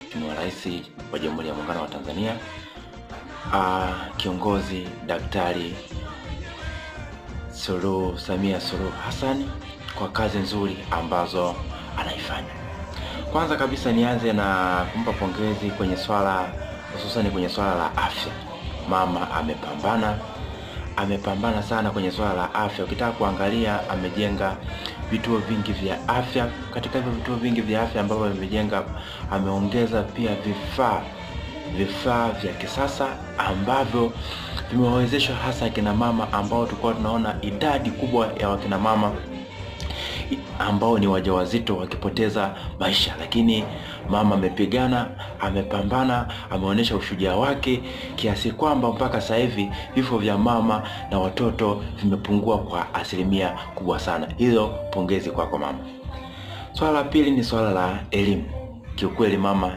Mheshimiwa Rais wa Jamhuri ya Muungano wa Tanzania, kiongozi Daktari Samia Suluhu Hassan kwa kazi nzuri ambazo anaifanya. Kwanza kabisa nianze na kumpa pongezi kwenye hususani kwenye swala la afya. Mama amepambana sana kwenye swala la afya. Ukitaka kuangalia, amejenga vituo vingi vya afya. Katika hivyo vituo vingi vya afya ambavyo amejenga, ameongeza pia vifaa vya kisasa ambavyo vimewawezesha hasa kina mama ambao tulikuwa tunaona idadi kubwa ya wakina mama ambao ni wajawazito wakipoteza maisha, lakini mama amepigana, amepambana, ameonyesha ushujaa wake kiasi kwamba mpaka sasa hivi vifo vya mama na watoto vimepungua kwa asilimia kubwa sana. Hilo pongezi kwako mama. Swala la pili ni swala la elimu. Kiukweli mama